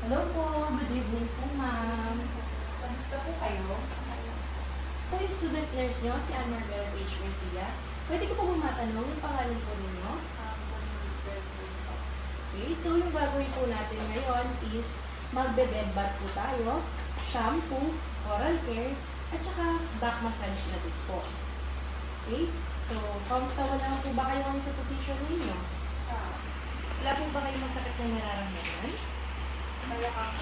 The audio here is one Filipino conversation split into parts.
Hello po, good evening po ma'am. Kamusta po kayo? Po yung student nurse nyo, si Ann Margaret H. Garcia. Pwede ko po ba matanong yung pangalan po ninyo? Okay, so yung gagawin po natin ngayon is magbe-bed bath po tayo, shampoo, oral care, at saka back massage na din po. Okay, so comfortable naman po ba kayo ngayon sa position ninyo? Wala po ba kayong masakit na nararamdaman? Sa balakang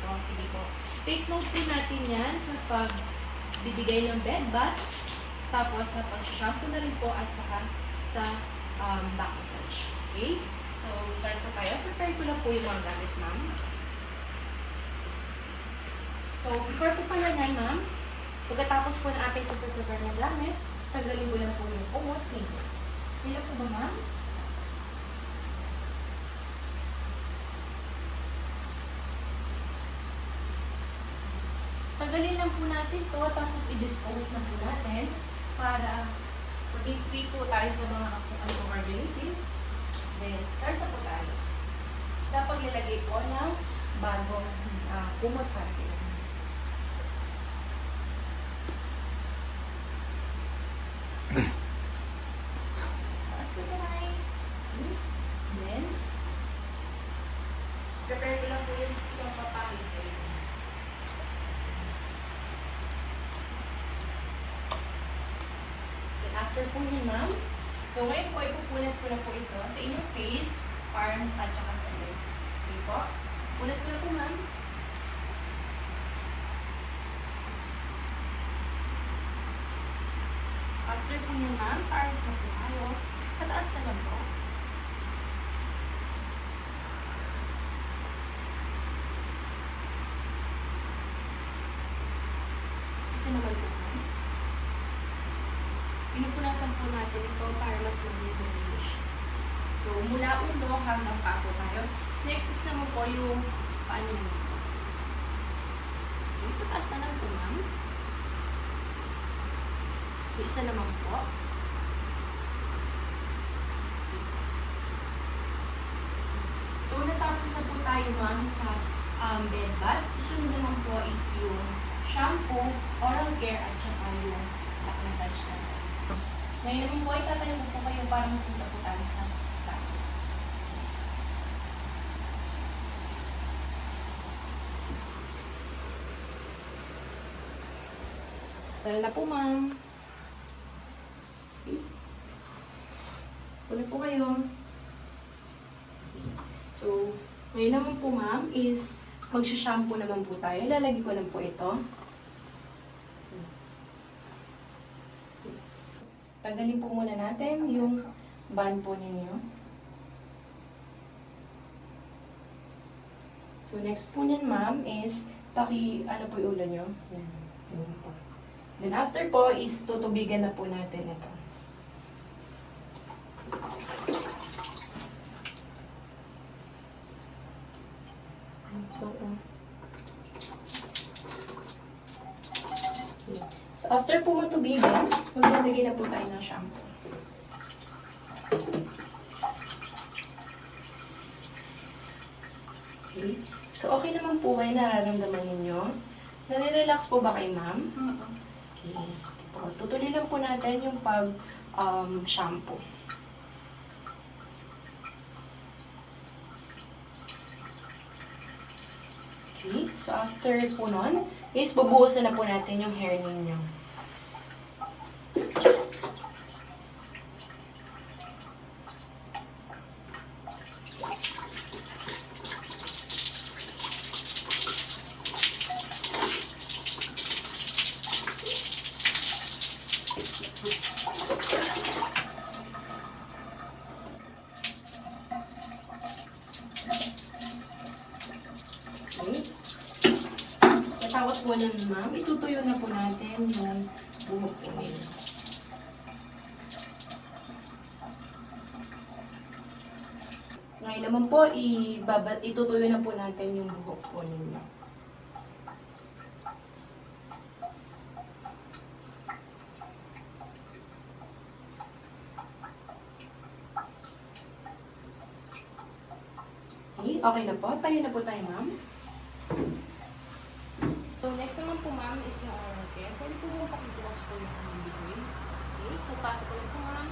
po. Sige po. Take note po natin yan sa pagbibigay ng bed bath, tapos sa pag-shampoo na rin po, at saka sa back massage. Okay? So, start po tayo. Prepare ko lang po yung mga gamit, ma'am. So, before po pala yan, ma'am, pagkatapos po na ating prepare ng gamit, tanggalin ko lang po yung kumot ninyo. Pila po ba, ma'am? Tanggalin lang po natin to, tapos i-dispose na po natin para maging free po tayo sa mga microorganisms. Then, start na po tayo sa paglalagay po ng bagong kumot para sa inyo. Taas po tayo. Then, prepare ko lang po yung papakit sa inyo. After po niya, ma'am. So, ngayon po, ipupunas ko na po ito sa inyong face, arms, at saka sa legs. Okay po? Punas ko na po, ma'am. After po niya, ma'am, sa arms na po tayo. Pataas na lang po. Isa naman po, ma'am. Pinupunasan po natin ito para mas maging malinis. So, mula ulo hanggang pako tayo. Next is naman po yung paano nyo. Okay, pataas na lang po, ma'am. So, isa naman po. So, natapos na po tayo, ma'am, sa bed bath. Susunod naman po is yung shampoo, oral care, at saka yung back massage natin. Ngayon naman po, itatayo ko po kayo para mapunta po tayo sa back. Tara na po, ma'am. Okay. Pula po kayo. So, ngayon naman po, ma'am, is magsha-shampoo naman po tayo. Lalagay ko lang po ito. Tanggalin po muna natin yung band po ninyo. So, next po niyan, ma'am, is ano po yung ulo nyo. Yan. Yan po. Then, after po, is tutubigan na po natin ito. So, after po matubigan, maglalagay na po tayo ng shampoo. Okay. So, okay naman po kayo nararamdaman ninyo. Nare-relax po ba kayo, ma'am? Okay. Sige po. Tutuloy lang po natin yung shampoo. Okay. So, after po nun, is bubuhusan na po natin yung hair ninyo. Tapos po nun, ma'am, itutuyo na po natin yung buhok po nila. Ngayon naman po, itutuyo na po natin yung buhok po ninyo. Okay na po. Tayo na po tayo, ma'am. So, next naman po, ma'am, is yung oral care. Pwede po mo pakibukas po yung aming bibig. Okay, so pasok ko lang po, ma'am.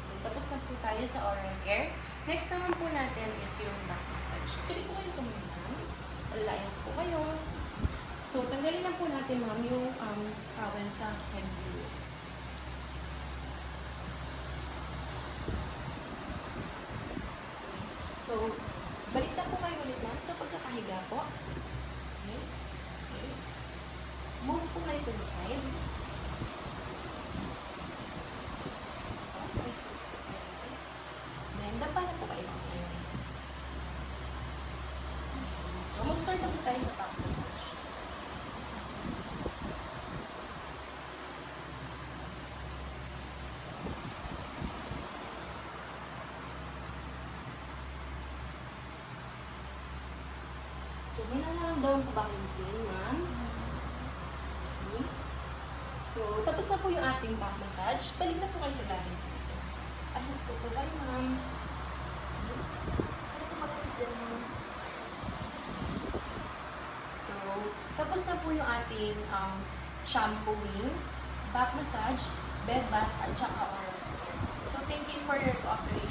So, tapos na po tayo sa oral care. Next naman po natin is yung back massage. Pwede po kayo tumingin, ma'am. Alalayan po kayo. So, tanggalin na po natin, ma'am, yung towel sa head view. So, balik na po kayo ulit, ma'am, sa pagkakahiga po. Okay. Okay. Move po kayo to the side. Okay. So, then, dapa na po kayo ngayon. So, mag-start na po tayo sa back massage. So, may nararamdaman po ba kayong pain, ma'am? Okay. So, tapos na po yung ating back massage. Balik na po kayo sa dati. So, assess ko po kayo, ma'am. Ano po mag-assess din, ma'am? So, tapos na po yung ating shampooing, back massage, bed bath, at saka oral care. So, thank you for your cooperation.